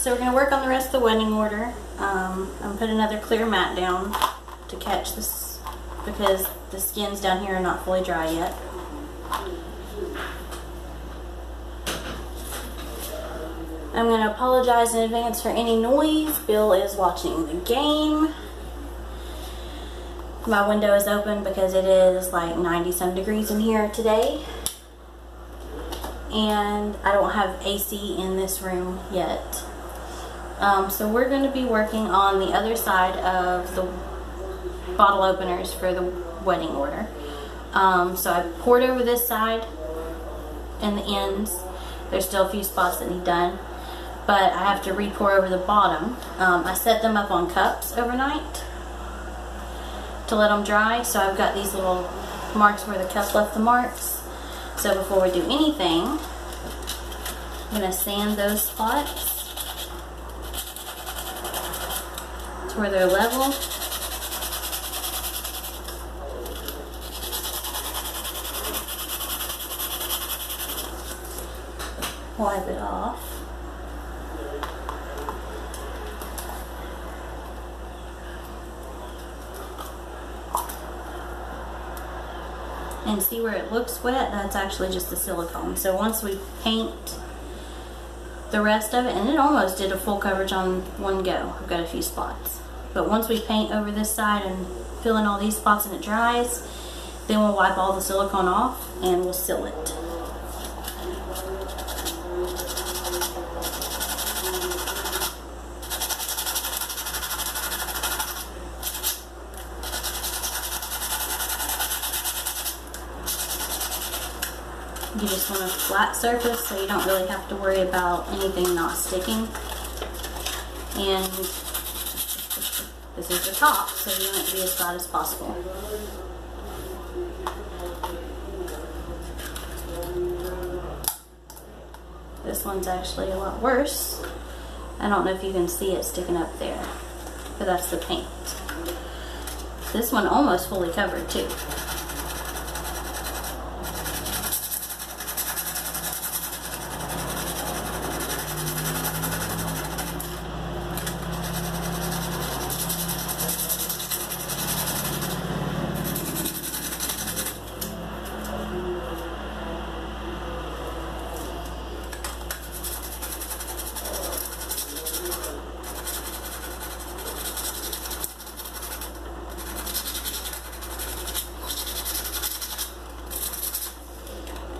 So we're going to work on the rest of the wedding order. I'm going to put another clear mat down to catch this because the skins down here are not fully dry yet. I'm going to apologize in advance for any noise. Bill is watching the game. My window is open because it is like 90-some degrees in here today. And I don't have AC in this room yet. So we're going to be working on the other side of the bottle openers for the wedding order. So I poured over this side and the ends. There's still a few spots that need done, but I have to re-pour over the bottom. I set them up on cups overnight to let them dry, so I've got these little marks where the cup left the marks. So before we do anything, I'm going to sand those spots to where they're level. Wipe it off. And see where it looks wet? That's actually just the silicone. So once we paint the rest of it, and it almost did a full coverage on one go. I've got a few spots. But once we paint over this side and fill in all these spots and it dries, then we'll wipe all the silicone off and we'll seal it. You just want a flat surface so you don't really have to worry about anything not sticking. And this is the top, so you want it to be as flat as possible. This one's actually a lot worse. I don't know if you can see it sticking up there, but that's the paint. This one almost fully covered too.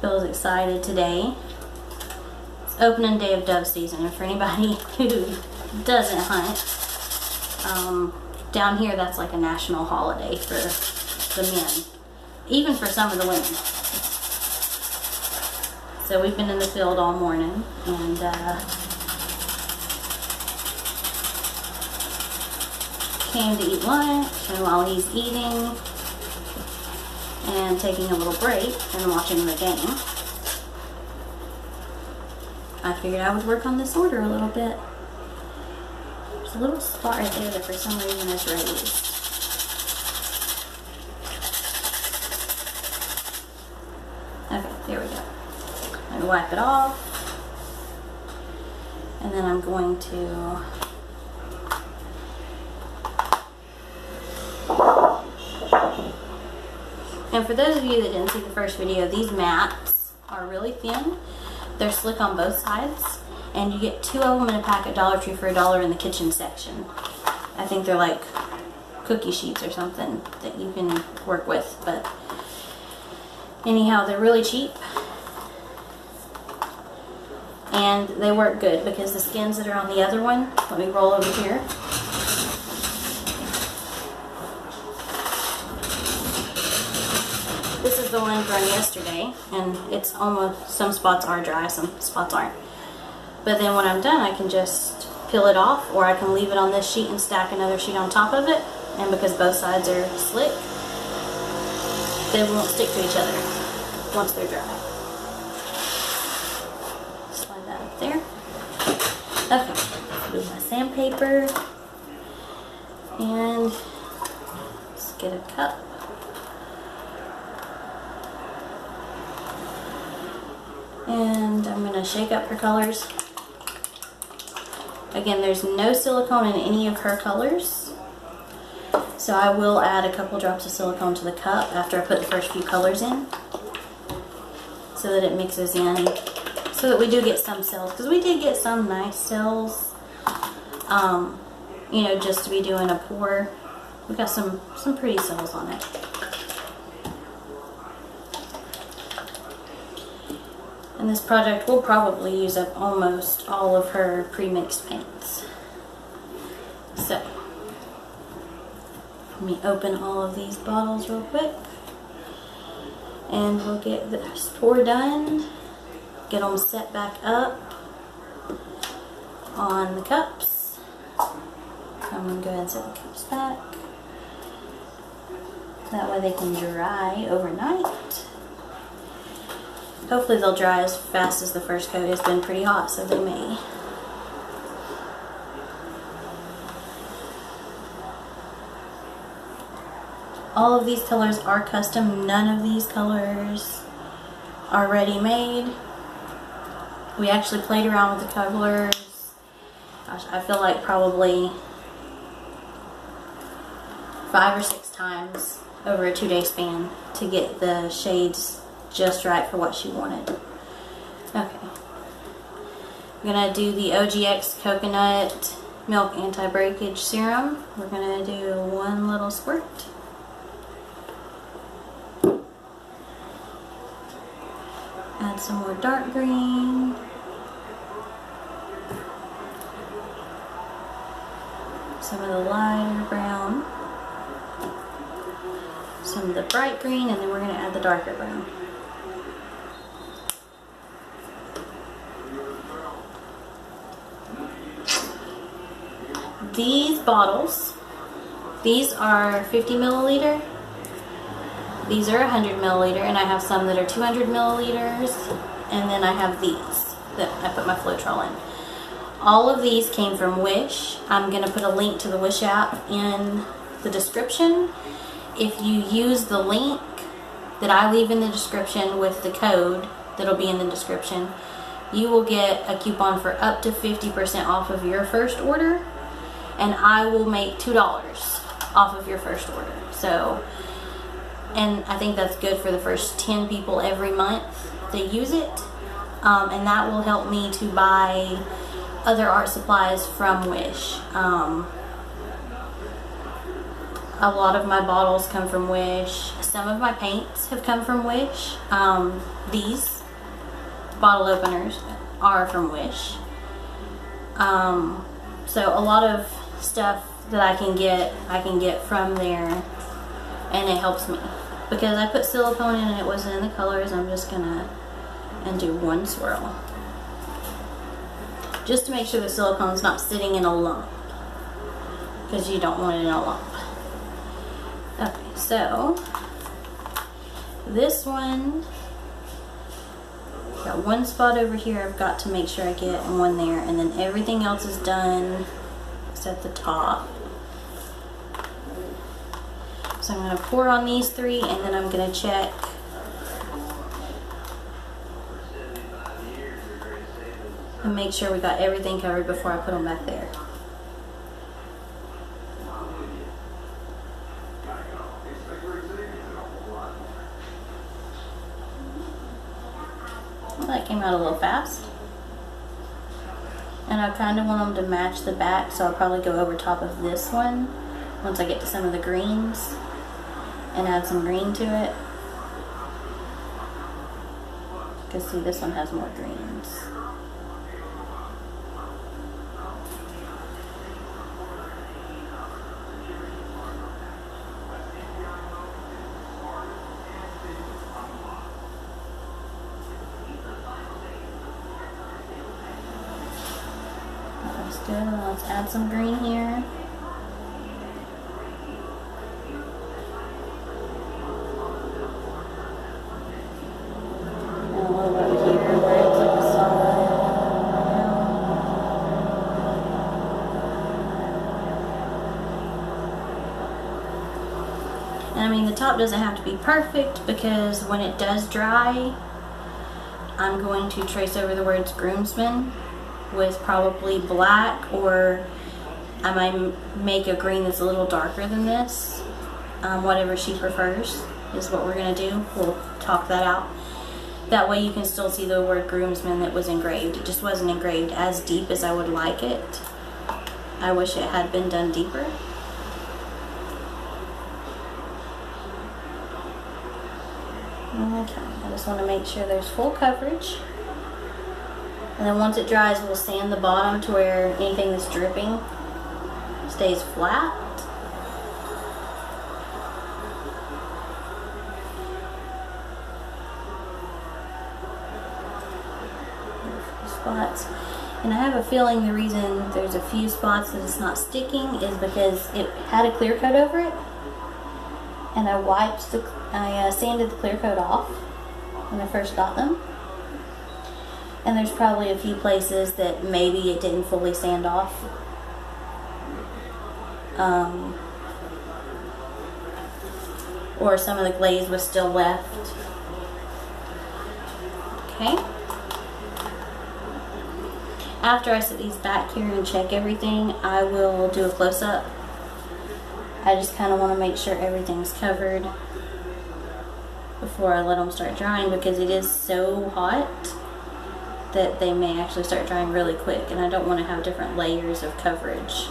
Bill's excited today. It's opening day of dove season, and for anybody who doesn't hunt, down here that's like a national holiday for the men, even for some of the women. So we've been in the field all morning, and came to eat lunch, and while he's eating and taking a little break and watching the game, I figured I would work on this order a little bit. There's a little spot right there that for some reason is raised. Okay, there we go. I'm gonna wipe it off, and then I'm going to and for those of you that didn't see the first video, these mats are really thin. They're slick on both sides, and you get 2 of them in a pack at Dollar Tree for $1 in the kitchen section. I think they're like cookie sheets or something that you can work with, but anyhow, they're really cheap. And they work good because the skins that are on the other one, let me roll over here. This is the one from yesterday, and it's almost, some spots are dry, some spots aren't. But then when I'm done, I can just peel it off, or I can leave it on this sheet and stack another sheet on top of it. And because both sides are slick, they won't stick to each other once they're dry. Slide that up there. Okay, move my sandpaper, and let's get a cup. And I'm going to shake up her colors Again, there's no silicone in any of her colors. So I will add a couple drops of silicone to the cup after I put the first few colors in, so that it mixes in, so that we do get some cells, because we did get some nice cells, you know, just to be doing a pour. We got some pretty cells on it. And this project will probably use up almost all of her pre-mixed paints. So, let me open all of these bottles real quick. And we'll get this pour done. Get them set back up on the cups. I'm going to go ahead and set the cups back. That way they can dry overnight. Hopefully they'll dry as fast as the first coat. It's been pretty hot, so they may. All of these colors are custom. None of these colors are ready-made. We actually played around with the colors. Gosh, I feel like probably 5 or 6 times over a 2-day span to get the shades just right for what she wanted. Okay. I'm gonna do the OGX Coconut Milk Anti-Breakage Serum. We're gonna do 1 little squirt. Add some more dark green. Some of the lighter brown. Some of the bright green, and then we're going to add the darker brown. These bottles, these are 50 milliliter. These are 100 milliliter, and I have some that are 200 milliliters, and then I have these that I put my Floetrol in. All of these came from Wish. I'm going to put a link to the Wish app in the description. If you use the link that I leave in the description with the code that'll be in the description, you will get a coupon for up to 50% off of your first order, and I will make $2 off of your first order. So, and I think that's good for the first 10 people every month that use it. And that will help me to buy other art supplies from Wish. A lot of my bottles come from Wish. Some of my paints have come from Wish. These bottle openers are from Wish. So a lot of stuff that I can get from there, and it helps me. Because I put silicone in and it wasn't in the colors, I'm just gonna do 1 swirl. Just to make sure the silicone's not sitting in a lump. Because you don't want it in a lump. Okay, so this one, got 1 spot over here I've got to make sure I get, and 1 there, and then everything else is done except the top. So I'm going to pour on these 3, and then I'm going to check and make sure we got everything covered before I put them back there. Well, that came out a little fast. And I kind of want them to match the back, so I'll probably go over top of this one once I get to some of the greens and add some green to it. Because see, this one has more greens. That's good. Let's add some green here. I mean, the top doesn't have to be perfect, because when it does dry, I'm going to trace over the words groomsmen with probably black, or I might make a green that's a little darker than this. Whatever she prefers is what we're going to do. We'll talk that out. That way you can still see the word groomsman that was engraved. It just wasn't engraved as deep as I would like it. I wish it had been done deeper. Okay, I just want to make sure there's full coverage. And then once it dries, we'll sand the bottom to where anything that's dripping stays flat. Spots. And I have a feeling the reason there's a few spots that it's not sticking is because it had a clear coat over it, and I sanded the clear coat off when I first got them. And there's probably a few places that maybe it didn't fully sand off. Or some of the glaze was still left. Okay. After I set these back here and check everything, I will do a close-up. I just kind of want to make sure everything's covered before I let them start drying, because it is so hot that they may actually start drying really quick, and I don't want to have different layers of coverage.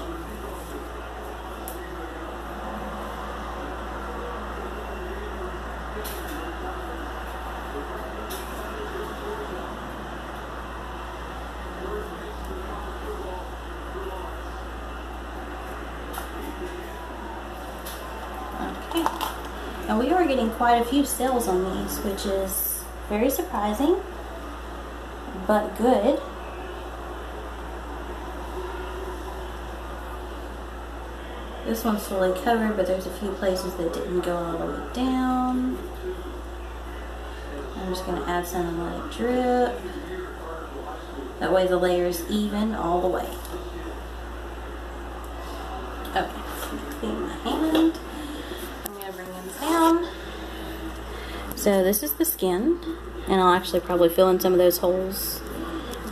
And we are getting quite a few sales on these, which is very surprising, but good. This one's fully covered, but there's a few places that didn't go all the way down. I'm just going to add some and let it drip. That way the layer is even all the way. Okay, clean my hand. Down. So this is the skin, and I'll actually probably fill in some of those holes.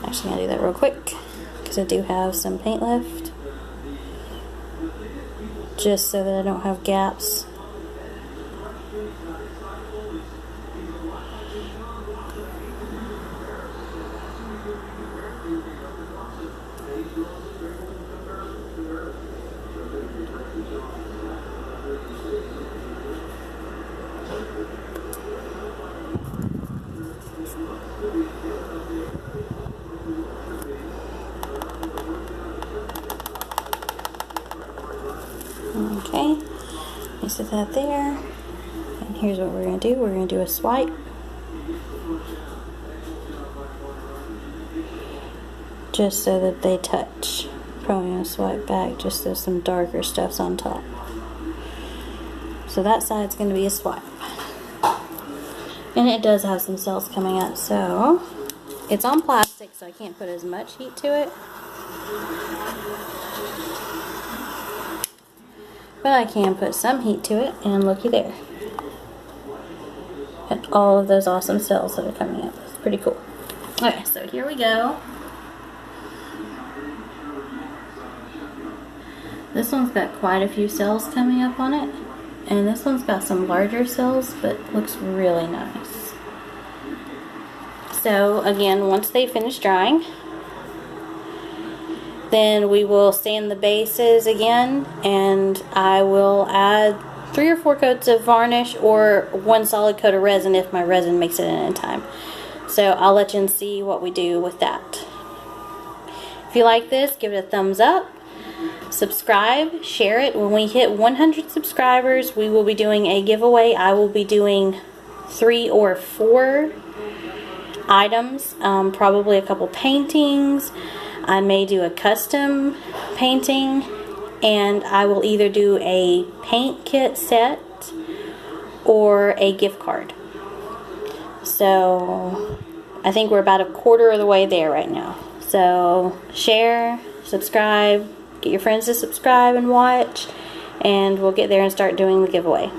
Actually, I'll do that real quick because I do have some paint left, just so that I don't have gaps. Okay, I set that there, and here's what we're going to do. We're going to do a swipe. Just so that they touch. Probably going to swipe back just so some darker stuff's on top. So that side's going to be a swipe. And it does have some cells coming up, so it's on plastic, so I can't put as much heat to it. But I can put some heat to it, and looky there. And all of those awesome cells that are coming up. It's pretty cool. Okay, so here we go. This one's got quite a few cells coming up on it. And this one's got some larger cells, but looks really nice. So again, once they finish drying, then we will sand the bases again, and I will add 3 or 4 coats of varnish or 1 solid coat of resin if my resin makes it in time. So I'll let you see what we do with that. If you like this, give it a thumbs up, subscribe, share it. When we hit 100 subscribers, we will be doing a giveaway. I will be doing 3 or 4 items, probably a couple paintings. I may do a custom painting, and I will either do a paint kit set or a gift card. So I think we're about a quarter of the way there right now. So share, subscribe, get your friends to subscribe and watch, and we'll get there and start doing the giveaway.